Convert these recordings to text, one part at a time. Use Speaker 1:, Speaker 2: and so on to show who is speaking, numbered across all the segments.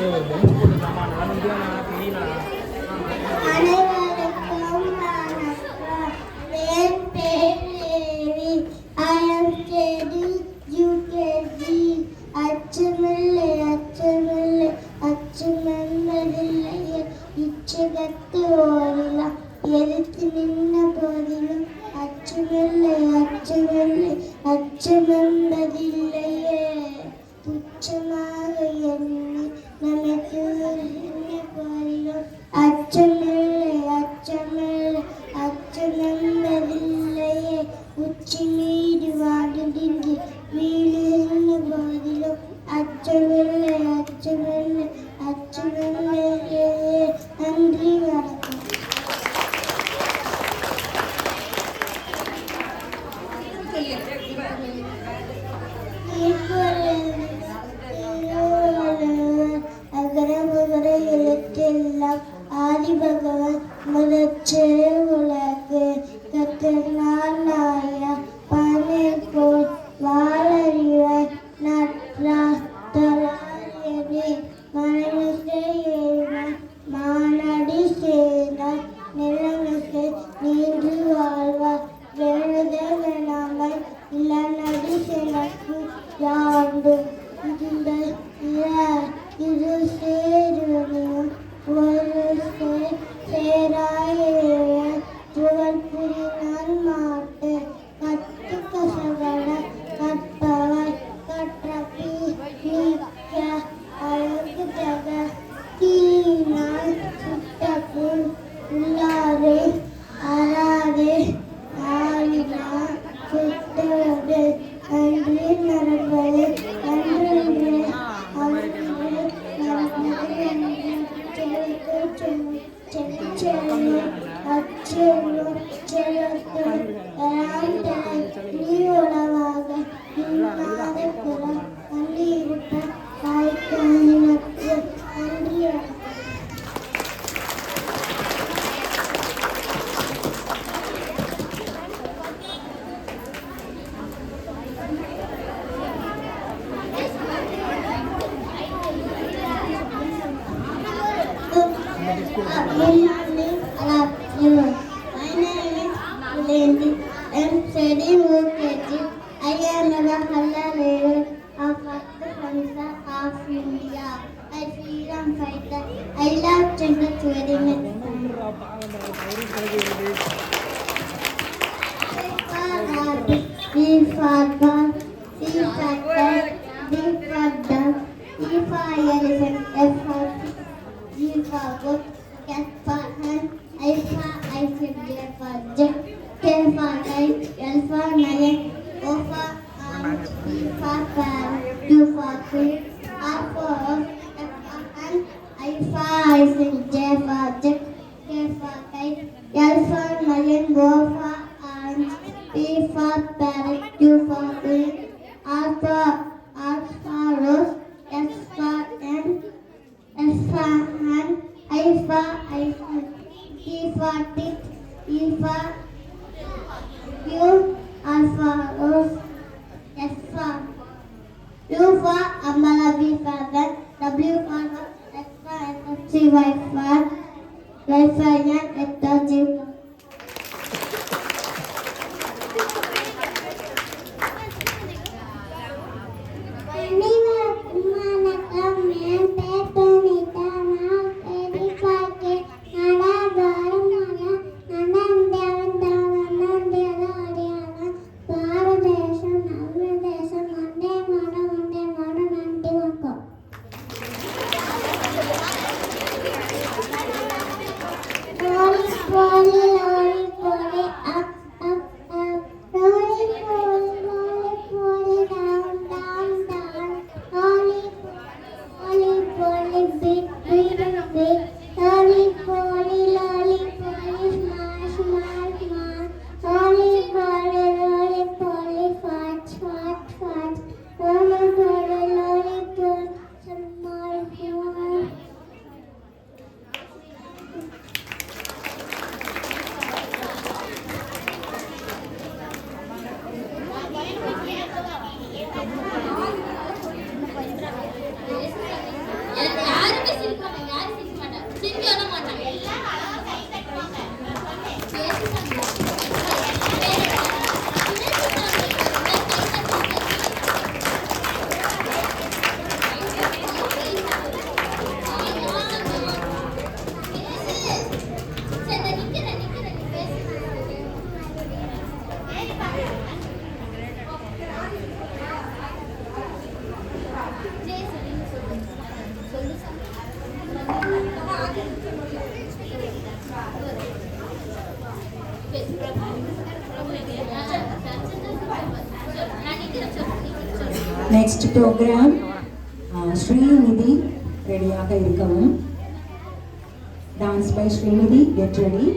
Speaker 1: அனைவருக்கும் வணக்கம். என் பேர் தேவி. I am studying UKG. அச்சமில்லை அச்சமில்லை அச்சமென்பதில்லையே இச்சகத்து ஓடிலாம் எதிர்த்து நின்ற போதிலும் அச்சமில்லை அச்சமில்லை அச்சமென்பதில்லையே துச்சமாக எண்ணி நமக்கு நின்ற போதிலும் அச்சமில்லை அச்சமில்லை அச்சமென்பதில்லையே உச்சி மீது வாடுகின்ற வீழிருந்த போதிலும் அச்சமில்லை அச்சமில்லை அச்சமில்லையே. நன்றி, வணக்கம். அகரமுகர எழுத்தெல்லாம் ஆதி பகவன் முதற்றே உலகு கத்தனால் நாயா பனை போல் வாழறிவாய் நற்றா தலாரியனே மனமிசை ஏறினாய் மானடி செய்தாய் நிலமிசை நீண்டு வாழ்வாய் எழுத வேணாமல் இளநடி செனக்கு யாண்டு இந்த இரு சேருவனையும் ஒரு சேராய துவல் புரினால் மாட்டு கத்து கசவட கற்பவர் கற்றபி நீக்க அழகு தக தீனால் சுட்டப்புள் உள்ளாரே அறாதே ஆளினா சுட்டது அன்று நடப்பது அன்று நீ உணவாக இன்னாத புறம் அன்றி இருப்ப தாய்க்கு அன்றி I'm studying UKG. I am a Hallelujah of the Hansa of India. I freedom fighter. I love gender very much. B for ball, C for cat, D for dog, E for elephant, F for fish, G for goat, H for hand, I for ice, J for jet, K for kite, L for lion, O for ant, P for parrot, Q for queen, R for ox, F for hand, I for ice, J for jet, K for kite, L for lion, O for ant, P for parrot, Q for queen, R for rose, S for ant, S for hand, I for ice, T for teeth, E for Q, R for rose, S for U for umbrella, V for van, W for what, X for X, Y for yan, X for G.
Speaker 2: Next programme Srinidhi ரெடியாக இருக்கவும். Dance by Srinidhi, get ready.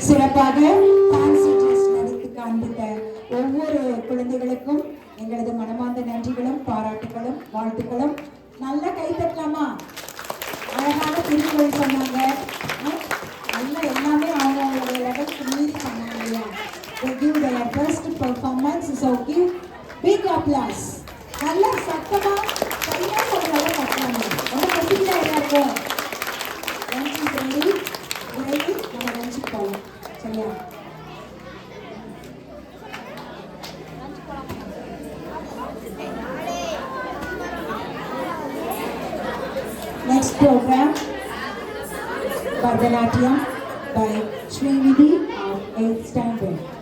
Speaker 2: சிறப்பாக fancy dress நடித்து காண்பித்த ஒவ்வொரு குழந்தைகளுக்கும் எங்களது மனமார்ந்த நன்றிகளும் பாராட்டுகளும் வாழ்த்துக்களும். நல்ல கை தட்டலாமா? அழகான திருக்குறள் சொன்னாங்க, நல்ல எல்லாமே அவங்களுடைய லெவலுக்கு மீறி பண்ணாங்க இல்லையா? They give their best performance, so give big applause. நல்ல சத்தமா கையா உங்களால தட்டலாமா? ரொம்ப கசிக்கல எல்லாருக்கும். நன்றி சொல்லி விரைவி நம்ம லஞ்சுக்கு போகலாம். சரியா? Next program, Bharatanatyam by Srinidhi of 8th standard.